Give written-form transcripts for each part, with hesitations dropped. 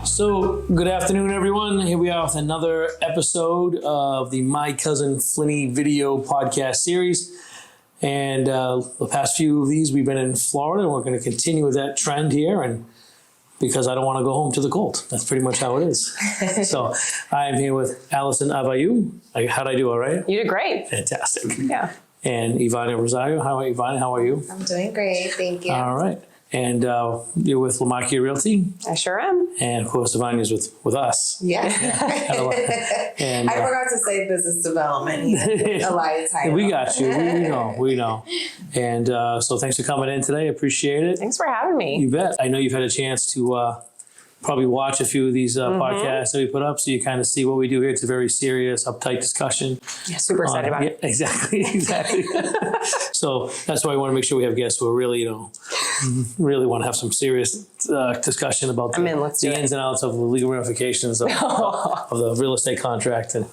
So, good afternoon, everyone. Here we are with another episode of the My Cousin Flynnie video podcast series. And the past few of these, we've been in Florida, and we're going to continue with that trend here. And because I don't want to go home to the cold, that's pretty much how it is. So, I am here with Alison Avayu. How'd I do? All right? You did great. Fantastic. Yeah. And Ivania Rosario. Ivania, how are you? I'm doing great, thank you. All right. And you're with Lamakia Realty. I sure am. And of course, Ivania's with us. Yeah. And, I forgot to say business development. Elias title. We got you. We know. And so thanks for coming in today. Appreciate it. Thanks for having me. You bet. I know you've had a chance to probably watch a few of these podcasts that we put up, so you kind of see what we do here. It's a very serious, uptight discussion. Yeah, super excited about it. Yeah, exactly. So that's why we want to make sure we have guests who are really, really want to have some serious discussion about the ins and outs of the legal ramifications of the real estate contract and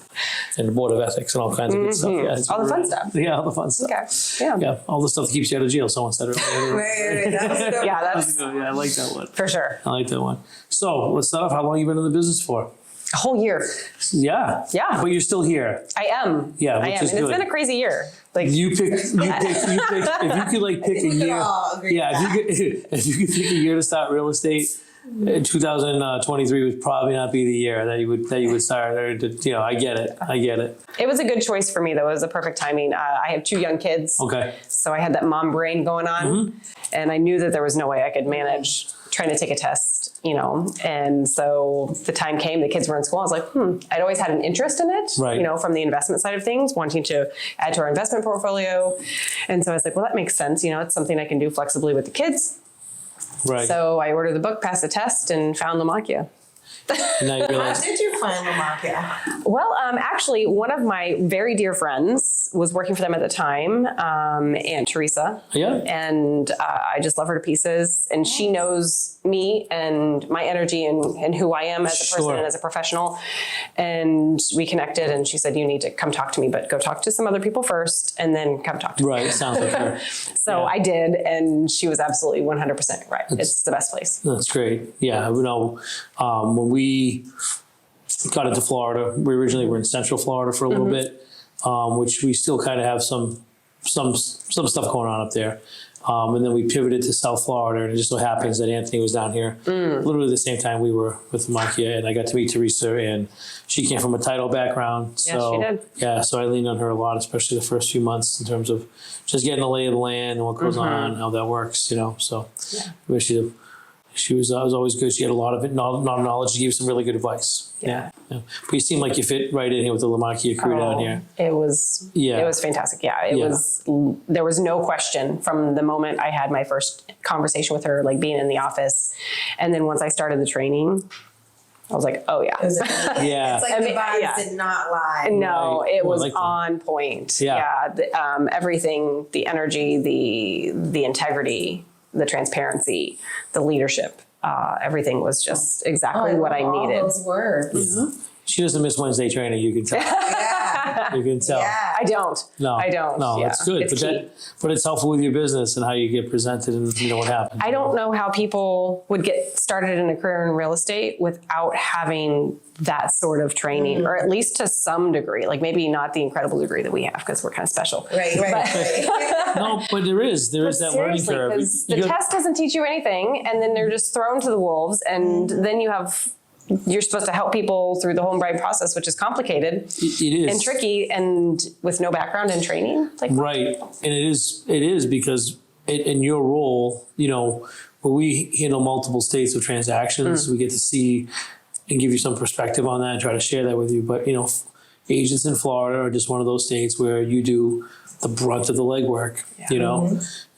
the board of ethics and all kinds of good stuff. Yeah, all the fun stuff. Yeah, all the fun stuff. Okay. Yeah, all the stuff that keeps you out of jail. Someone said earlier. Right. That was good. Yeah, that's good. Yeah, I like that one. For sure. I like that one. So let's start off. How long you been in the business for? A whole year. Yeah. Yeah. But you're still here. I am. Yeah, I am. And it's been a crazy year. Like you pick. If you could pick a year. If you could pick a year to start real estate, 2023 would probably not be the year that you would start. I get it. It was a good choice for me, though. It was a perfect timing. I have 2 young kids. Okay. So I had that mom brain going on, and I knew that there was no way I could manage trying to take a test, and so the time came, the kids were in school. I was like, I'd always had an interest in it, right. From the investment side of things, wanting to add to our investment portfolio. And so I was like, well, that makes sense. It's something I can do flexibly with the kids. Right. So I ordered the book, passed the test, and found Lamakia. Now you realize. How did you find Lamakia? Well, actually, one of my very dear friends was working for them at the time, Aunt Teresa. Yeah. And I just love her to pieces. And she knows me and my energy and who I am as a person and as a professional. And we connected, and she said, you need to come talk to me, but go talk to some other people first and then come talk to me. Right. Sounds like her. So I did, and she was absolutely 100% right. It's the best place. That's great. Yeah. When we got into Florida, we originally were in Central Florida for a little bit, which we still kind of have some stuff going on up there. And then we pivoted to South Florida, and it just so happens that Anthony was down here literally the same time we were with Lamakia, and I got to meet Teresa, and she came from a title background. So, she did. Yeah, so I leaned on her a lot, especially the first few months in terms of just getting the lay of the land and what goes on, how that works, So she was always good. She had a lot of knowledge. She gave some really good advice. Yeah. But you seem like you fit right in here with the Lamakia crew down here. It was fantastic. Yeah, there was no question from the moment I had my first conversation with her, like being in the office. And then once I started the training, I was like, oh yeah. Yeah. It's like the vibes did not lie. No, it was on point. Yeah. Everything, the energy, the integrity, the transparency, the leadership, everything was just exactly what I needed. All those words. Yeah. She doesn't miss Wednesday training, you can tell. You can tell. Yeah. I don't. No, it's good. But it's helpful with your business and how you get presented and what happens. I don't know how people would get started in a career in real estate without having that sort of training, or at least to some degree, like maybe not the incredible degree that we have because we're kind of special. Right. No, but there is that learning curve. Because the test doesn't teach you anything, and then they're just thrown to the wolves, and then you're supposed to help people through the home buying process, which is complicated. It is. And tricky, and with no background in training. Right. And it is because in your role, where we handle multiple states of transactions, we get to see and give you some perspective on that and try to share that with you. But, agents in Florida are just one of those states where you do the brunt of the legwork,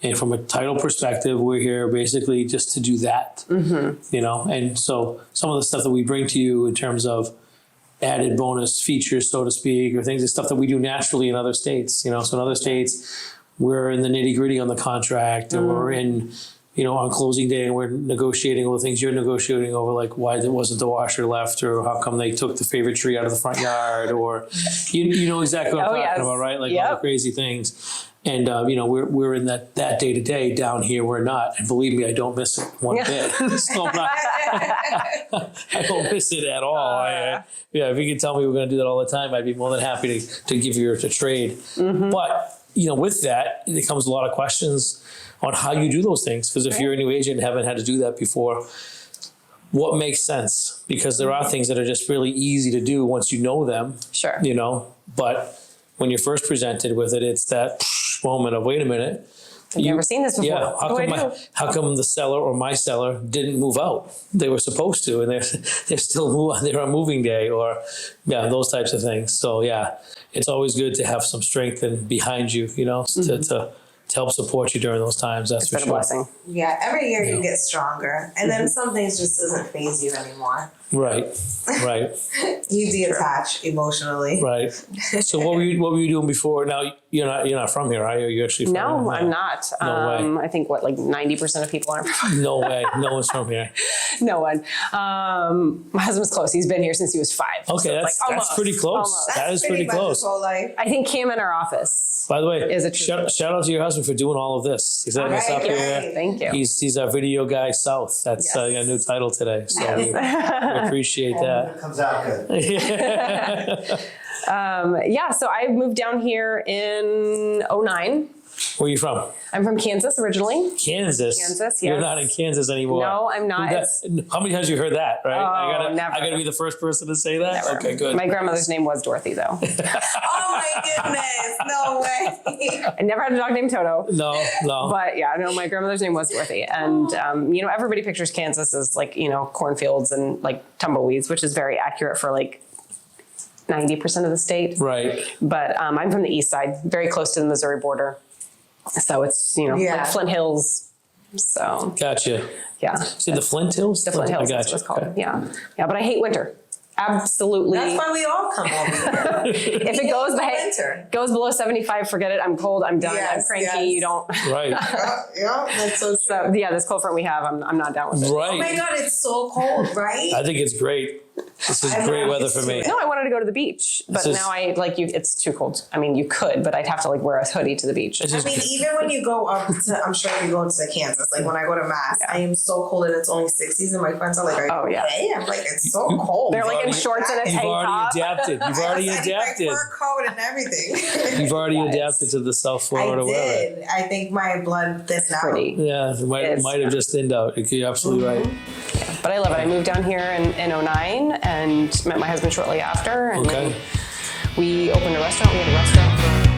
And from a title perspective, we're here basically just to do that, And so some of the stuff that we bring to you in terms of added bonus features, so to speak, or things and stuff that we do naturally in other states, So in other states, we're in the nitty gritty on the contract, and we're in on closing day and we're negotiating over things, you're negotiating over like why there wasn't the washer left, or how come they took the favorite tree out of the front yard, or you know exactly what I'm talking about, right? Like all the crazy things. And we're in that day to day. Down here we're not, and believe me, I don't miss it one bit. So I'm not, I don't miss it at all. If you could tell me we're going to do that all the time, I'd be more than happy to give you a trade. But with that, there comes a lot of questions on how you do those things. Because if you're a new agent and haven't had to do that before, what makes sense? Because there are things that are just really easy to do once you know them. Sure. But when you're first presented with it, it's that moment of, wait a minute. I've never seen this before. Yeah, how come the seller or my seller didn't move out? They were supposed to, and they're still they're on moving day, or those types of things. So it's always good to have some strength and behind you, to help support you during those times. That's for sure. It's been a blessing. Yeah, every year you get stronger, and then some things just doesn't faze you anymore. Right. You detach emotionally. Right. So what were you doing before? Now you're not from here, are you? You're actually from No, here? I'm not. No way. I think 90% of people aren't from No way. No one's from here. No one. My husband's close. He's been here since he was 5. Okay, so that's pretty close. Almost. That is pretty much close. his whole life. I think him in our office. By the way, is a true shout out to your husband for doing all of this. He's setting us up here. Thank you. He's our video guy south. That's a new title today. So we appreciate that. It comes out good. So I moved down here in 2009. Where are you from? I'm from Kansas originally. Kansas. Yes. You're not in Kansas anymore. No, I'm not. How many times have you heard that, right? Never. I gotta be the first person to say that? Never. Okay, good. My grandmother's name was Dorothy, though. Oh my goodness! No way. I never had a dog named Toto. No. But my grandmother's name was Dorothy. And, everybody pictures Kansas as cornfields and tumbleweeds, which is very accurate for 90% of the state. Right. But I'm from the east side, very close to the Missouri border. So it's, Flint Hills. So. Gotcha. Yeah. See the Flint Hills? The Flint Hills, that's what it's called. Okay. Yeah. Yeah, but I hate winter. Absolutely. That's why we all come over here. If it goes below 75, forget it. I'm cold. I'm done. I'm cranky. Yes. You don't. Right. Yeah, that's so true. So this cold front we have, I'm not down with it. Right. Oh my God, it's so cold, right? I think it's great. This is great weather for me. No, I wanted to go to the beach, but now it's too cold. I mean, you could, but I'd have to wear a hoodie to the beach. I mean, even when you go up to, I'm sure you go to Kansas, when I go to Mass, I am so cold and it's only 60s and my friends are like, are you okay? I'm like, it's so cold. They're in shorts and a tank top. You've already adapted. My fur coat and everything. You've already adapted to the South Florida weather. I did. I think my blood thinned out. Pretty. Yeah, it might have just thinned out. You're absolutely right. Yeah, but I love it. I moved down here in 2009 and met my husband shortly after. And then we opened a restaurant. We had a restaurant for